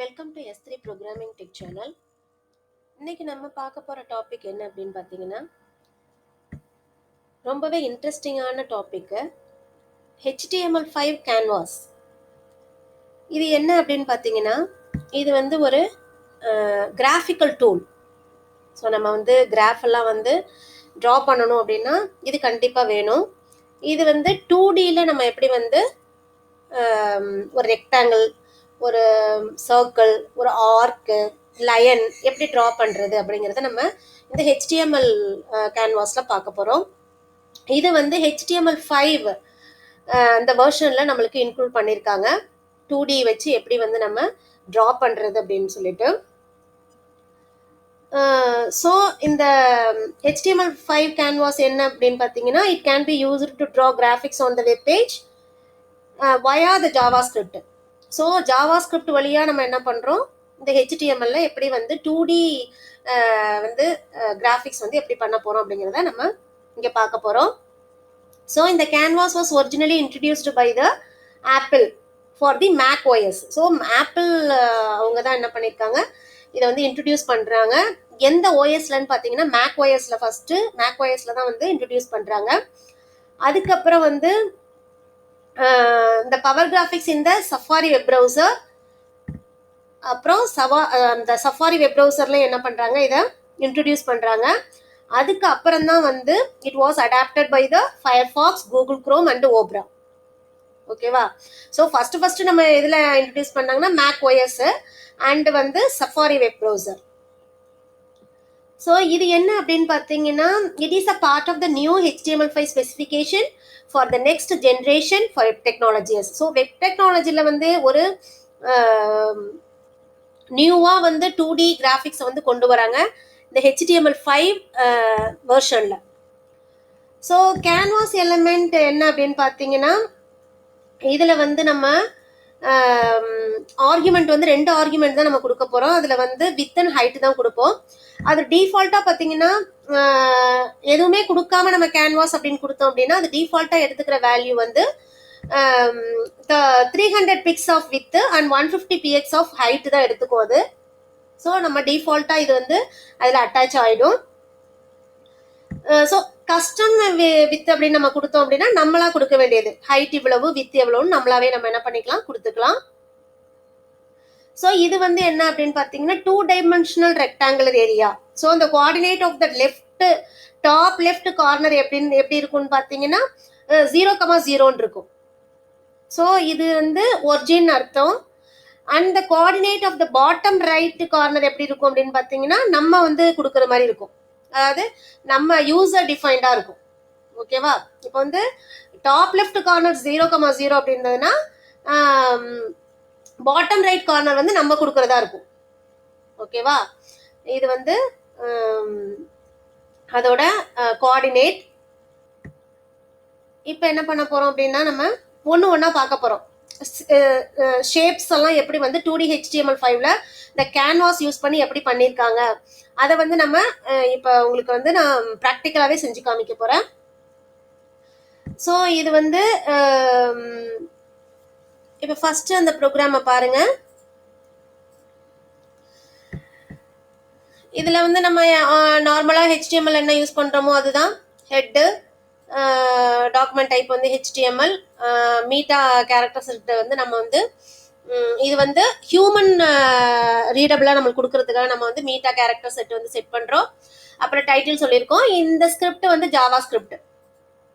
Welcome to S3 programming tech channel. இன்னைக்கு நம்ம பார்க்க போகிற டாபிக் என்ன அப்படின்னு பார்த்தீங்கன்னா, ரொம்பவே இன்ட்ரெஸ்டிங்கான டாப்பிக்கு HTML5 கேன்வாஸ். இது என்ன அப்படின்னு பார்த்தீங்கன்னா, இது வந்து ஒரு கிராஃபிக்கல் டூல். ஸோ நம்ம வந்து கிராஃப் எல்லாம் வந்து ட்ரா பண்ணணும் அப்படின்னா இது கண்டிப்பாக வேணும். இது வந்து 2Dயில் நம்ம எப்படி வந்து ஒரு ரெக்டாங்கிள், ஒரு சர்க்கிள், ஒரு ஆர்க்கு, லயன் எப்படி ட்ரா பண்ணுறது அப்படிங்கிறத நம்ம இந்த HTML கேன்வாஸில் பார்க்க போகிறோம். இது வந்து HTML5 அந்த வெர்ஷனில் நம்மளுக்கு இன்க்ளூட் பண்ணியிருக்காங்க. 2D வச்சு எப்படி வந்து நம்ம ட்ரா பண்ணுறது அப்படின்னு சொல்லிட்டு. ஸோ இந்த HTML5 கேன்வாஸ் என்ன அப்படின்னு பார்த்தீங்கன்னா, it can be used to draw graphics on the web page via the JavaScript. So JavaScript வழியாக நம்ம என்ன பண்ணுறோம், இந்த HTML எப்படி வந்து 2D வந்து கிராஃபிக்ஸ் வந்து எப்படி பண்ண போகிறோம் அப்படிங்கிறத நம்ம இங்கே பார்க்க போகிறோம். ஸோ இந்த canvas was originally introduced by the Apple for the Mac OS. So Apple அவங்க தான் என்ன பண்ணியிருக்காங்க, இதை வந்து இன்ட்ரடியூஸ் பண்ணுறாங்க. எந்த ஓஎஸ்லன்னு பார்த்தீங்கன்னா மேக் OSல ஃபஸ்ட்டு மேக் OSல தான் வந்து இன்ட்ரடியூஸ் பண்ணுறாங்க. அதுக்கப்புறம் வந்து இந்த பவர் கிராஃபிக்ஸ் இந்த சஃபாரி வெப் ப்ரௌசர், அப்புறம் இந்த சஃபாரி வெப் ப்ரௌசர்ல என்ன பண்ணுறாங்க, இதை இன்ட்ரடியூஸ் பண்ணுறாங்க. அதுக்கு அப்புறம் தான் வந்து it was adapted by the Firefox, Google Chrome and Opera. ஓகேவா? ஸோ ஃபஸ்ட்டு நம்ம இதில் இன்ட்ரடியூஸ் பண்ணாங்கன்னா மேக் OS அண்ட் வந்து சஃபாரி வெப் ப்ரௌசர். ஸோ இது என்ன அப்படின்னு பார்த்தீங்கன்னா, it is a part of the new HTML5 specification for the next generation for web technologies. So web டெக்னாலஜியில் வந்து ஒரு நியூவாக வந்து 2D கிராஃபிக்ஸை வந்து கொண்டு வராங்க இந்த HTML5 வெர்ஷனில். ஸோ கேன்வாஸ் எலிமெண்ட் என்ன அப்படின்னு பார்த்தீங்கன்னா, இதில் வந்து நம்ம ஆர்குமெண்ட் வந்து 2 ஆர்குமெண்ட் தான் நம்ம கொடுக்க போகிறோம். அதில் வந்து வித் அண்ட் ஹைட் தான் கொடுப்போம். அது டிஃபால்ட்டாக பார்த்தீங்கன்னா எதுவுமே கொடுக்காம நம்ம கேன்வாஸ் அப்படின்னு கொடுத்தோம் அப்படின்னா அது டிஃபால்ட்டாக எடுத்துக்கிற வேல்யூ வந்து 300 pix of width and 150 px of height தான் எடுத்துக்கும் அது. ஸோ நம்ம டிஃபால்ட்டாக இது வந்து அதில் அட்டாச் ஆகிடும். ஸோ கஸ்டம் வித் அப்படின்னு நம்ம கொடுத்தோம் அப்படின்னா நம்மளா கொடுக்க வேண்டியது ஹைட் இவ்வளவு வித் எவ்வளவுன்னு நம்மளாவே நம்ம என்ன பண்ணிக்கலாம், கொடுத்துக்கலாம். ஸோ இது வந்து என்ன அப்படின்னு பார்த்தீங்கன்னா 2 டைமென்ஷனல் ரெக்டாங்குலர் ஏரியா. ஸோ அந்த coordinate of the top left corner எப்படி இருக்கும்னு பார்த்தீங்கன்னா 0,0 இருக்கும். ஸோ இது வந்து ஒரிஜின் அர்த்தம். And the coordinate of the bottom right corner எப்படி இருக்கும் அப்படின்னு பார்த்தீங்கன்னா நம்ம வந்து கொடுக்குற மாதிரி இருக்கும். அதாவது நம்ம யூசர் டிஃபைன்டாக இருக்கும். ஓகேவா? இப்போ வந்து டாப் லெஃப்ட் கார்னர் 0,0 அப்படின்றதுனா பாட்டம் ரைட் கார்னர் வந்து நம்ம கொடுக்கறதா இருக்கும். ஓகேவா? இது வந்து அதோட கோஆர்டினேட். இப்போ என்ன பண்ண போறோம் அப்படின்னா நம்ம ஒன்றா பார்க்க போறோம். ஷேப்ஸ் எல்லாம் எப்படி வந்து 2D HTML5ல இந்த கேன்வாஸ் யூஸ் பண்ணி எப்படி பண்ணியிருக்காங்க அதை வந்து நம்ம இப்போ உங்களுக்கு வந்து நான் ப்ராக்டிக்கலாகவே செஞ்சு காமிக்க போறேன். ஸோ இது வந்து இப்போ ஃபர்ஸ்ட் அந்த ப்ரோக்ராமை பாருங்க. இதில் வந்து நம்ம நார்மலாக HTML என்ன யூஸ் பண்ணுறோமோ அதுதான் ஹெட்டு, டாக்குமெண்ட் டைப் வந்து HTML, மீட்டா கேரக்டர் செட் வந்து நம்ம வந்து இது வந்து ஹியூமன் ரீடபிளாக நம்மளுக்கு கொடுக்கறதுக்காக நம்ம வந்து மீட்டா கேரக்டர் செட் வந்து செட் பண்ணுறோம். அப்புறம் டைட்டில் சொல்லியிருக்கோம். இந்த ஸ்கிரிப்ட் வந்து ஜாவா ஸ்கிரிப்ட்.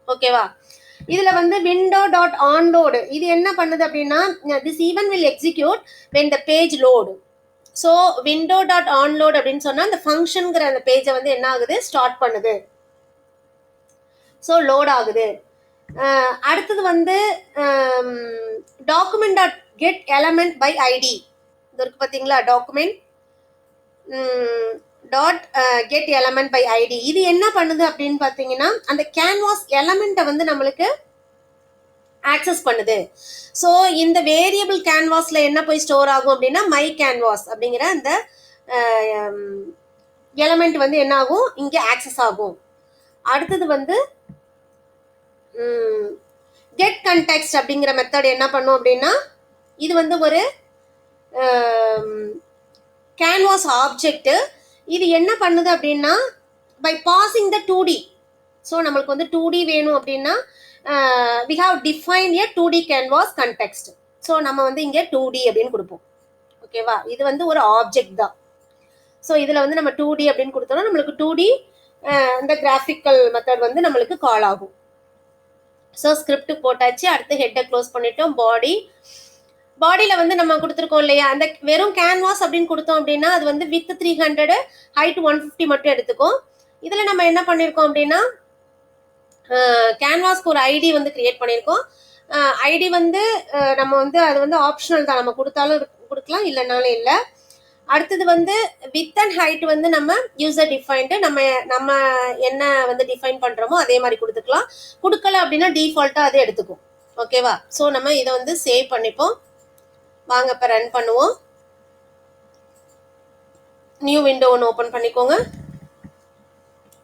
ஓகேவா? இதில் வந்து window.onload இது என்ன பண்ணுது அப்படின்னா this event will execute when the page load. So window.onload அப்படின்னு சொன்னால் அந்த ஃபங்க்ஷனுங்கிற அந்த பேஜை வந்து என்ன ஆகுது, ஸ்டார்ட் பண்ணுது. ஸோ லோட் ஆகுது. அடுத்தது வந்து document.get element by id இது இருக்கு பார்த்தீங்களா, document .get element by id. இது என்ன பண்ணுது அப்படின்னு பார்த்தீங்கன்னா அந்த கேன்வாஸ் எலமெண்ட்டை வந்து நம்மளுக்கு ஆக்சஸ் பண்ணுது. ஸோ இந்த வேரியபிள் கேன்வாஸில் என்ன போய் ஸ்டோர் ஆகும் அப்படின்னா மை கேன்வாஸ் அப்படிங்கிற அந்த எலமெண்ட் வந்து என்ன ஆகும், இங்கே ஆக்சஸ் ஆகும். அடுத்தது வந்து கெட் கண்டெக்ஸ்ட் அப்படிங்கிற மெத்தட் என்ன பண்ணும் அப்படின்னா இது வந்து ஒரு கேன்வாஸ் ஆப்ஜெக்ட். இது என்ன பண்ணுது அப்படின்னா by passing the 2D. So நம்மளுக்கு வந்து 2D வேணும் அப்படின்னா we have define a 2D canvas context. So நம்ம வந்து இங்கே 2D அப்படின்னு கொடுப்போம். ஓகேவா, இது வந்து ஒரு ஆப்ஜெக்ட் தான். ஸோ இதில் வந்து நம்ம 2D அப்படின்னு கொடுத்தோம்னா நம்மளுக்கு 2D இந்த கிராஃபிக்கல் மெத்தட் வந்து நம்மளுக்கு கால் ஆகும். ஸோ ஸ்கிரிப்ட் போட்டாச்சு. அடுத்து ஹெட்டை க்ளோஸ் பண்ணிட்டோம். பாடியில் வந்து நம்ம கொடுத்துருக்கோம் இல்லையா, அந்த வெறும் கேன்வாஸ் அப்படின்னு கொடுத்தோம் அப்படின்னா அது வந்து வித் 300 ஹைட் 150 மட்டும் எடுத்துக்கும். இதில் நம்ம என்ன பண்ணியிருக்கோம் அப்படின்னா கேன்வாஸ்க்கு ஒரு ஐடி வந்து கிரியேட் பண்ணியிருக்கோம். ஐடி வந்து நம்ம வந்து அது வந்து ஆப்ஷனல் தான், நம்ம கொடுத்தாலும் கொடுக்கலாம் இல்லைனாலும் இல்லை. அடுத்தது வந்து வித் அண்ட் ஹைட் வந்து நம்ம யூசர் டிஃபைன்டு, நம்ம என்ன வந்து டிஃபைன் பண்ணுறோமோ அதே மாதிரி கொடுத்துக்கலாம். கொடுக்கல அப்படின்னா டிஃபால்ட்டாக அதை எடுத்துக்கும். ஓகேவா, ஸோ நம்ம இதை வந்து சேவ் பண்ணிப்போம். வாங்க இப்போ ரன் பண்ணுவோம். நியூ விண்டோ ஒன்று ஓப்பன் பண்ணிக்கோங்க.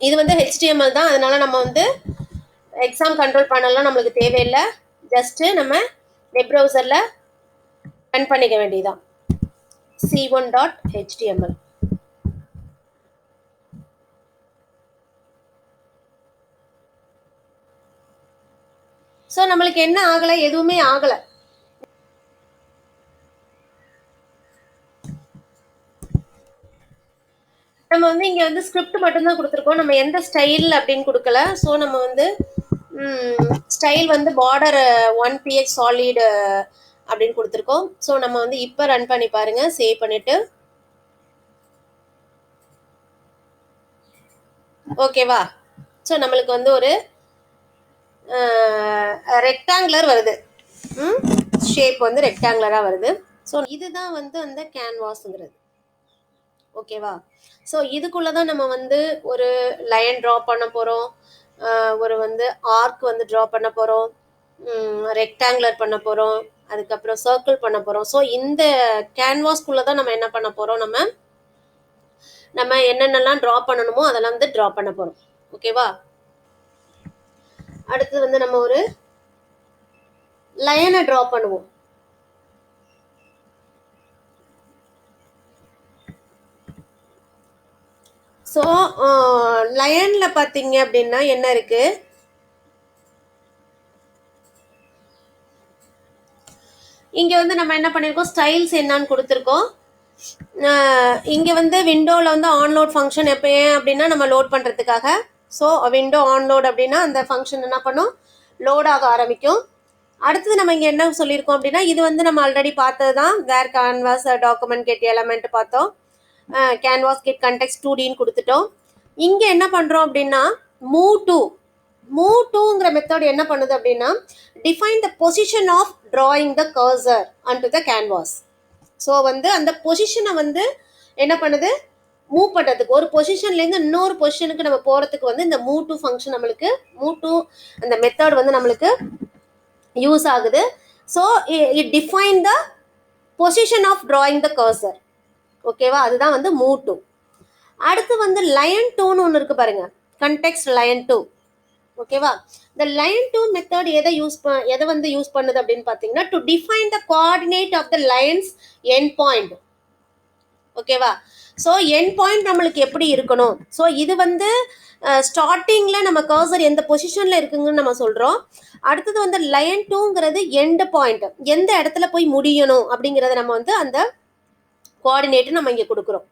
இது வந்து HTML தான், அதனால நம்ம வந்து எக்ஸாம் கண்ட்ரோல் பண்ணலாம் நம்மளுக்கு தேவையில்லை. ஜஸ்ட்டு நம்ம வெப் ப்ரௌசரில் ரன் பண்ணிக்க வேண்டியதான். c1.html. ஸோ நம்மளுக்கு என்ன ஆகலை, எதுவுமே ஆகலை. நம்ம வந்து இங்கே வந்து ஸ்கிரிப்ட் மட்டும்தான் கொடுத்துருக்கோம், நம்ம எந்த ஸ்டைல் அப்படின்னு கொடுக்கல. ஸோ நம்ம வந்து ஸ்டைல் வந்து பார்டர் 1px சாலிட் அப்படின்னு கொடுத்துருக்கோம். ஸோ நம்ம வந்து இப்போ ரன் பண்ணி பாருங்க, சேவ் பண்ணிட்டு. ஓகேவா, ஸோ நம்மளுக்கு வந்து ஒரு ரெக்டாங்குலர் வருது. ஷேப் வந்து ரெக்டாங்குலராக வருது. ஸோ இதுதான் வந்து அந்த கேன்வாஸுங்கிறது. ஓகேவா, ஸோ இதுக்குள்ளே தான் நம்ம வந்து ஒரு லைன் ட்ரா பண்ண போகிறோம், ஒரு வந்து ஆர்க் வந்து ட்ரா பண்ண போகிறோம், ரெக்டாங்குலர் பண்ண போகிறோம், அதுக்கப்புறம் சர்க்கிள் பண்ண போகிறோம். ஸோ இந்த கேன்வாஸ்குள்ளே தான் நம்ம என்ன பண்ண போகிறோம், நம்ம என்னென்னலாம் ட்ரா பண்ணணுமோ அதெல்லாம் வந்து ட்ரா பண்ண போகிறோம். ஓகேவா, அடுத்து வந்து நம்ம ஒரு லைனை ட்ரா பண்ணுவோம். ஸோ லயனில் பார்த்தீங்க அப்படின்னா என்ன இருக்கு, இங்கே வந்து நம்ம என்ன பண்ணியிருக்கோம், ஸ்டைல்ஸ் என்னன்னு கொடுத்துருக்கோம். இங்கே வந்து விண்டோவில் வந்து ஆன்லோட் ஃபங்க்ஷன் எப்போ அப்படின்னா நம்ம லோட் பண்ணுறதுக்காக. ஸோ விண்டோ ஆன்லோட் அப்படின்னா அந்த ஃபங்க்ஷன் என்ன பண்ணும், லோட் ஆக ஆரம்பிக்கும். அடுத்தது நம்ம இங்கே என்ன சொல்லியிருக்கோம் அப்படின்னா இது வந்து நம்ம ஆல்ரெடி பார்த்தது தான், வேர் கேன்வாஸ் டாக்குமெண்ட் கெட் எலமெண்ட் பார்த்தோம், கேன்வாஸ் கெட் கண்டெக்ஸ்ட் 2Dன்னு கொடுத்துட்டோம். இங்கே என்ன பண்ணுறோம் அப்படின்னா மூவ் டூங்கிற மெத்தட் என்ன பண்ணுது அப்படின்னா define the position of drawing the cursor onto the canvas. So வந்து அந்த பொசிஷனை வந்து என்ன பண்ணுது, மூவ் பண்ணுறதுக்கு, ஒரு பொசிஷன்லேருந்து இன்னொரு பொசிஷனுக்கு நம்ம போகிறதுக்கு வந்து இந்த மூவ் டு ஃபங்க்ஷன் நம்மளுக்கு, மூவ் டு அந்த மெத்தட் வந்து நம்மளுக்கு யூஸ் ஆகுது. So it define the position of drawing the cursor. ஓகேவா, அதுதான் வந்து மூவ் டு. அடுத்து வந்து லைன் டூன்னு ஒன்று இருக்குது பாருங்க, கண்டெக்ஸ்ட் லைன் டூ. ஓகேவா, இந்த லைன் டூ மெத்தட் எதை வந்து யூஸ் பண்ணுது அப்படின்னு பார்த்தீங்கன்னா to define the coordinate of the lines end point. ஓகேவா, ஸோ எண்ட் பாயிண்ட் நம்மளுக்கு எப்படி இருக்கணும், ஸோ இது வந்து ஸ்டார்டிங்கில் நம்ம கர்சர் எந்த பொசிஷனில் இருக்குங்கன்னு நம்ம சொல்கிறோம். அடுத்தது வந்து லைன் டூங்கிறது எண்ட் பாயிண்ட், எந்த இடத்துல போய் முடியணும் அப்படிங்கிறத நம்ம வந்து அந்த கோஆர்டினேட்டு நம்ம இங்கே கொடுக்குறோம்.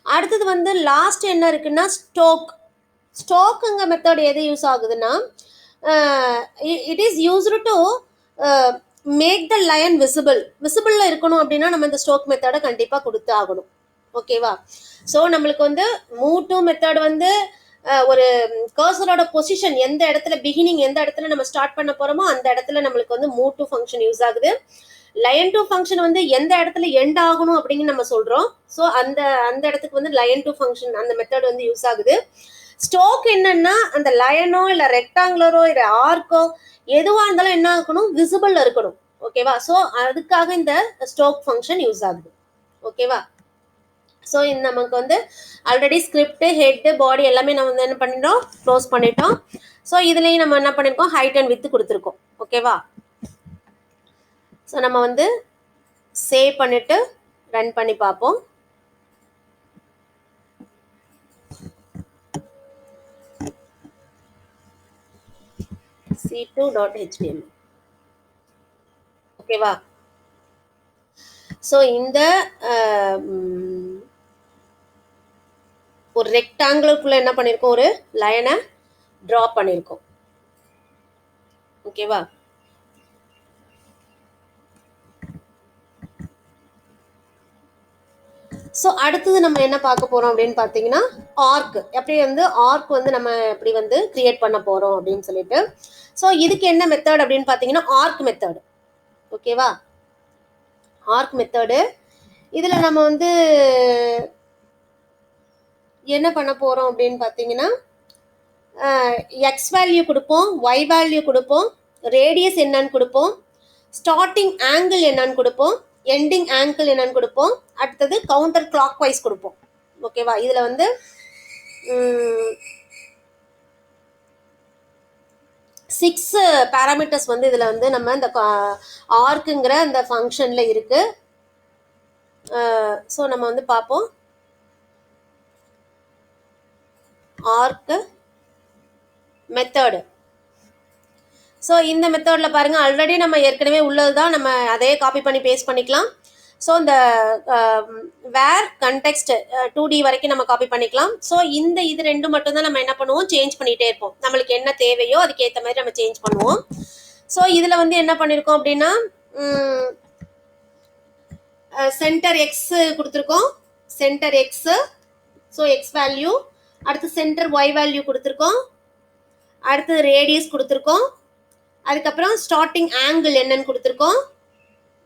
அடுத்தது வந்து லாஸ்ட் என்ன இருக்குன்னா ஸ்டோக்குங்க மெத்தட் எது யூஸ் ஆகுதுன்னா it is used to make the line விசிபிளில் இருக்கணும் அப்படின்னா நம்ம இந்த ஸ்டோக் மெத்தடை கண்டிப்பாக கொடுத்து ஆகணும். ஓகேவா, ஸோ நம்மளுக்கு வந்து மூவ் டு மெத்தட் வந்து ஒரு கர்சரோட பொசிஷன் எந்த இடத்துல பிகினிங், எந்த இடத்துல நம்ம ஸ்டார்ட் பண்ண போகிறோமோ அந்த இடத்துல நம்மளுக்கு வந்து மூவ் டு ஃபங்க்ஷன் யூஸ் ஆகுது. லைன் டூ ஃபங்க்ஷன் வந்து எந்த இடத்துல எண்ட் ஆகணும் அப்படின்னு நம்ம சொல்கிறோம். ஸோ அந்த இடத்துக்கு வந்து லைன் டூ ஃபங்க்ஷன் அந்த மெத்தட் வந்து யூஸ் ஆகுது. ஸ்டோக் என்னன்னா அந்த லயனோ இல்லை ரெக்டாங்குலரோ இல்லை ஆர்க்கோ எதுவாக இருந்தாலும் என்ன ஆகணும், விசிபிள் இருக்கணும். ஓகேவா, ஸோ அதுக்காக இந்த ஸ்டோக் ஃபங்க்ஷன் யூஸ் ஆகுது. ஓகேவா, ஸோ நமக்கு வந்து ஆல்ரெடி ஸ்கிரிப்ட் ஹெட் பாடி எல்லாமே நம்ம வந்து என்ன பண்ணிட்டோம், க்ளோஸ் பண்ணிட்டோம். ஸோ இதுலேயும் நம்ம என்ன பண்ணியிருக்கோம், ஹைட் அண்ட் வித் கொடுத்துருக்கோம். ஓகேவா, ஸோ நம்ம வந்து சேவ் பண்ணிட்டு ரன் பண்ணி பார்ப்போம். c2.html. ஓகேவா? ஸோ இந்த ஒரு ரெக்டாங்குலருக்குள்ள என்ன பண்ணியிருக்கோம், ஒரு லைனை ட்ரா பண்ணியிருக்கோம். ஓகேவா? ஸோ அடுத்தது நம்ம என்ன பார்க்க போகிறோம் அப்படின்னு பார்த்தீங்கன்னா, ஆர்க் எப்படி வந்து ஆர்க் வந்து நம்ம எப்படி வந்து கிரியேட் பண்ண போகிறோம் அப்படின்னு சொல்லிட்டு. ஸோ இதுக்கு என்ன மெத்தட் அப்படின்னு பார்த்தீங்கன்னா, ஆர்க் மெத்தட். ஓகேவா? Arc method. இதில் நம்ம வந்து என்ன பண்ண போகிறோம் அப்படின்னு பார்த்தீங்கன்னா, எக்ஸ் வேல்யூ கொடுப்போம், ஒய் வேல்யூ கொடுப்போம், ரேடியஸ் என்னன்னு கொடுப்போம், ஸ்டார்டிங் ஆங்கிள் என்னன்னு கொடுப்போம், எண்டிங் ஆங்கிள் என்னன்னு கொடுப்போம், அடுத்தது கவுண்டர் கிளாக் வைஸ் கொடுப்போம். ஓகேவா? இதில் வந்து 6 பேராமீட்டர்ஸ் வந்து இதில் வந்து நம்ம இந்த ஆர்க்குங்கிற இந்த ஃபங்க்ஷனில் இருக்கு. ஸோ நம்ம வந்து பார்ப்போம். Arc method. ஸோ இந்த மெத்தடில் பாருங்கள், ஆல்ரெடி நம்ம ஏற்கனவே உள்ளது தான், நம்ம அதே காப்பி பண்ணி பேஸ்ட் பண்ணிக்கலாம். ஸோ இந்த வேர் கண்டெக்ஸ்ட் 2D வரைக்கும் நம்ம காப்பி பண்ணிக்கலாம். ஸோ இது ரெண்டு மட்டும் தான் நம்ம என்ன பண்ணுவோம், சேஞ்ச் பண்ணிகிட்டே இருப்போம். நம்மளுக்கு என்ன தேவையோ அதுக்கேற்ற மாதிரி நம்ம சேஞ்ச் பண்ணுவோம். ஸோ இதில் வந்து என்ன பண்ணியிருக்கோம் அப்படின்னா, சென்டர் எக்ஸ் கொடுத்துருக்கோம், centre x, so X value. அடுத்து சென்டர் ஒய் வேல்யூ கொடுத்துருக்கோம், அடுத்தது ரேடியஸ் கொடுத்துருக்கோம், அதுக்கப்புறம் ஸ்டார்டிங் ஆங்கிள் என்னன்னு கொடுத்துருக்கோம்.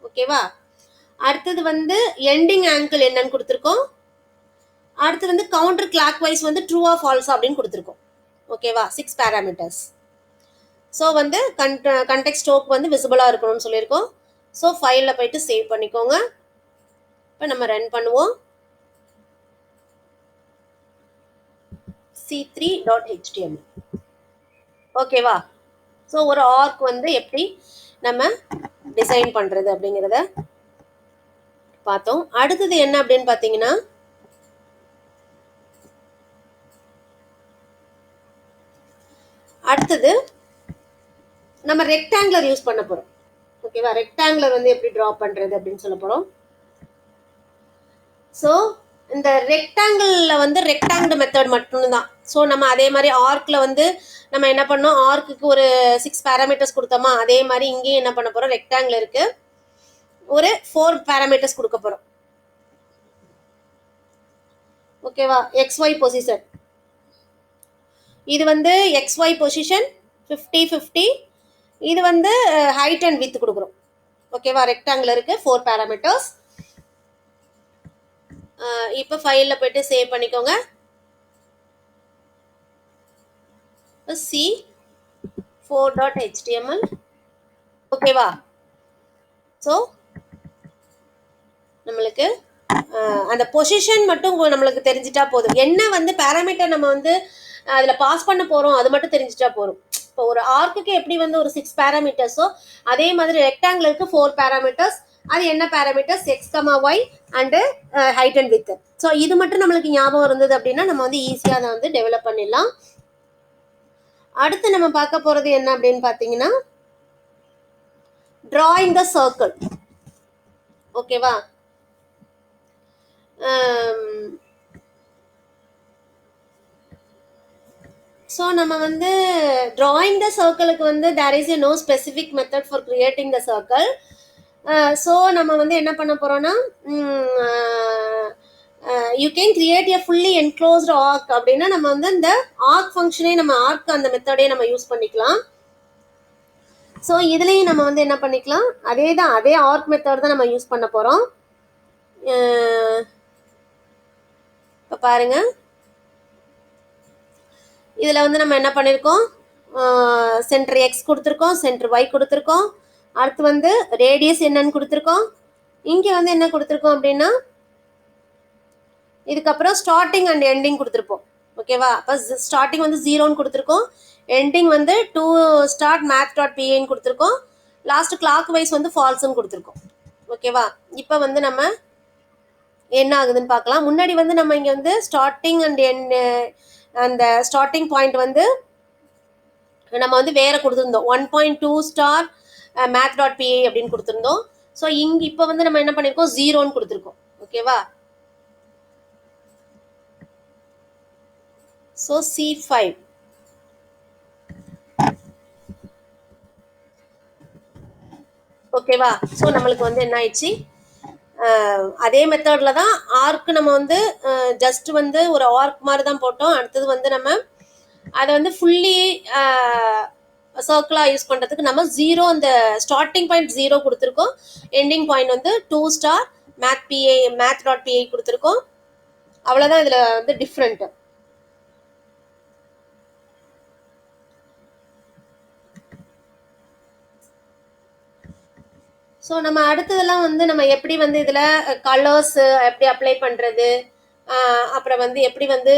ஓகேவா? அடுத்தது வந்து எண்டிங் ஆங்கிள் என்னன்னு கொடுத்துருக்கோம். அடுத்து வந்து கவுண்டர் கிளாக் வைஸ் வந்து ட்ரூ ஆர் ஃபால்ஸ் அப்படின்னு கொடுத்துருக்கோம். ஓகேவா? 6 பேராமீட்டர்ஸ். ஸோ வந்து கண்டெக்ஸ்ட் ஸ்கோப் வந்து விசிபிளாக இருக்கணும்னு சொல்லியிருக்கோம். ஸோ ஃபைலில் போயிட்டு சேவ் பண்ணிக்கோங்க. இப்போ நம்ம ரன் பண்ணுவோம். c3.html. ஓகேவா? ஸோ ஒரு ஆர்க் வந்து எப்படி நம்ம டிசைன் பண்ணுறது அப்படிங்கிறத பார்த்தோம். அடுத்தது என்ன அப்படின்னு பார்த்தீங்கன்னா, அடுத்தது நம்ம ரெக்டாங்குலர் யூஸ் பண்ண போகிறோம். ஓகேவா? ரெக்டாங்குலர் வந்து எப்படி ட்ரா பண்ணுறது அப்படின்னு சொல்ல போகிறோம். ஸோ இந்த ரெக்டாங்கிளில் வந்து ரெக்டாங்கிள் மெத்தட் மட்டும்தான். ஸோ நம்ம அதே மாதிரி ஆர்க்கில் வந்து நம்ம என்ன பண்ணோம், ஆர்க்குக்கு ஒரு 6 பேராமீட்டர்ஸ் கொடுத்தோமா, அதே மாதிரி இங்கேயும் என்ன பண்ண போகிறோம், ரெக்டாங்குலருக்கு ஒரு 4 பேராமீட்டர்ஸ் கொடுக்க போகிறோம். ஓகேவா? XY பொசிஷன், இது வந்து XY பொசிஷன் 50-50. இது வந்து ஹைட் அண்ட் வித் கொடுக்குறோம். ஓகேவா? ரெக்டாங்குலருக்கு 4 பேராமீட்டர்ஸ். இப்போ ஃபைலில் போயிட்டு சேவ் பண்ணிக்கோங்க. c4.html. ஓகேவா? ஸோ நம்மளுக்கு அந்த பொசிஷன் மட்டும் நம்மளுக்கு தெரிஞ்சிட்டா போதும். என்ன வந்து பேராமீட்டர் நம்ம வந்து அதில் பாஸ் பண்ண போகிறோம் அது மட்டும் தெரிஞ்சிட்டா போதும். இப்போ ஒரு ஆர்க்குக்கு எப்படி வந்து ஒரு 6 பேராமீட்டர்ஸோ அதே மாதிரி ரெக்டாங்குலருக்கு 4 பேராமீட்டர்ஸ். அது என்ன parameters, X comma Y and height and width. So இது மட்டும் நம்மளுக்கு ஞாபகம் இருந்தது அப்படின்னா நம்ம வந்து ஈஸியாக அதை வந்து டெவலப் பண்ணிடலாம். அடுத்து நம்ம பார்க்க போகிறது என்ன அப்படின்னு பார்த்தீங்கன்னா, drawing the circle. ஓகேவா? ஸோ நம்ம வந்து drawing the circle-க்கு வந்து there is a no specific method for creating the circle. So நம்ம வந்து என்ன பண்ண போகிறோன்னா, you can create a fully enclosed arc அப்படின்னா நம்ம வந்து இந்த ஆர்க் ஃபங்க்ஷனே நம்ம ஆர்க் அந்த மெத்தடே நம்ம யூஸ் பண்ணிக்கலாம். ஸோ இதுலேயும் நம்ம வந்து என்ன பண்ணிக்கலாம், அதே ஆர்க் மெத்தட் தான் நம்ம யூஸ் பண்ண போகிறோம். இப்போ பாருங்கள், இதில் வந்து நம்ம என்ன பண்ணியிருக்கோம், சென்டர் எக்ஸ் கொடுத்துருக்கோம், சென்டர் ஒய் கொடுத்துருக்கோம், அடுத்து வந்து ரேடியஸ் என்னன்னு கொடுத்துருக்கோம், இங்கே வந்து என்ன கொடுத்துருக்கோம் அப்படின்னா இதுக்கப்புறம் ஸ்டார்டிங் அண்ட் எண்டிங் கொடுத்துருப்போம். ஓகேவா? அப்போ ஸ்டார்டிங் வந்து 0ன்னு கொடுத்துருக்கோம், எண்டிங் வந்து to start math.pன்னு கொடுத்துருக்கோம், லாஸ்ட் கிளாக் வைஸ் வந்து ஃபால்ஸ்ன்னு கொடுத்துருக்கோம். ஓகேவா? இப்போ வந்து நம்ம என்ன ஆகுதுன்னு பார்க்கலாம். முன்னாடி வந்து நம்ம இங்க வந்து ஸ்டார்டிங் அண்ட் எண்ட் அந்த ஸ்டார்டிங் பாயிண்ட் வந்து நம்ம வந்து வேற கொடுத்துருந்தோம். 1.2 ஸ்டார் math.py அப்படின்னு கொடுத்துருந்தோம். ஸோ இங்க இப்போ வந்து நம்ம என்ன பண்ணியிருக்கோம், 0ன்னு கொடுத்துருக்கோம். ஓகேவா? ஸோ C5 ஓகேவா? ஸோ நம்மளுக்கு வந்து என்ன ஆயிடுச்சு, அதே மெத்தட்ல தான் ஆர்க்கு நம்ம வந்து ஜஸ்ட் வந்து ஒரு ஆர்க் மாதிரி தான் போட்டோம். அடுத்தது வந்து நம்ம அதை வந்து ஃபுல்லி சர்க்கிளாக யூஸ் பண்ணுறதுக்கு நம்ம 0 அந்த ஸ்டார்டிங் பாயிண்ட் 0 கொடுத்துருக்கோம். எண்டிங் பாயிண்ட் வந்து 2 ஸ்டார் math.py கொடுத்துருக்கோம். அவ்வளோதான் இதில் வந்து டிஃப்ரெண்ட். ஸோ நம்ம அடுத்ததெல்லாம் வந்து நம்ம எப்படி வந்து இதில் கலர்ஸ் எப்படி அப்ளை பண்ணுறது, அப்புறம் வந்து எப்படி வந்து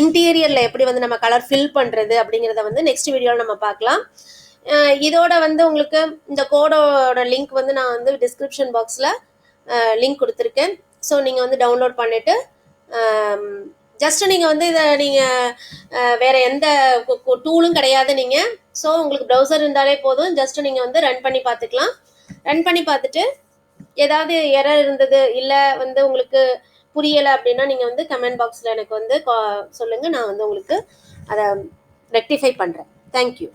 இன்டீரியரில் எப்படி வந்து நம்ம கலர் ஃபில் பண்ணுறது அப்படிங்கிறத வந்து நெக்ஸ்ட் வீடியோவில் நம்ம பார்க்கலாம். இதோட வந்து உங்களுக்கு இந்த கோடோட லிங்க் வந்து நான் வந்து டிஸ்கிரிப்ஷன் பாக்ஸில் லிங்க் கொடுத்துருக்கேன். ஸோ நீங்கள் வந்து டவுன்லோட் பண்ணிவிட்டு ஜஸ்ட் நீங்கள் வந்து இதை நீங்கள் வேறு எந்த டூலும் கிடையாது நீங்கள். ஸோ உங்களுக்கு ப்ரௌசர் இருந்தாலே போதும், ஜஸ்ட் நீங்கள் வந்து ரன் பண்ணி பார்த்துக்கலாம். ரன் பண்ணி பார்த்துட்டு ஏதாவது எரர் இருந்தது இல்லை வந்து உங்களுக்கு புரியலை அப்படின்னா நீங்கள் வந்து கமெண்ட் பாக்ஸில் எனக்கு வந்து சொல்லுங்கள், நான் வந்து உங்களுக்கு அதை ரெக்டிஃபை பண்ணுறேன். தேங்க்யூ.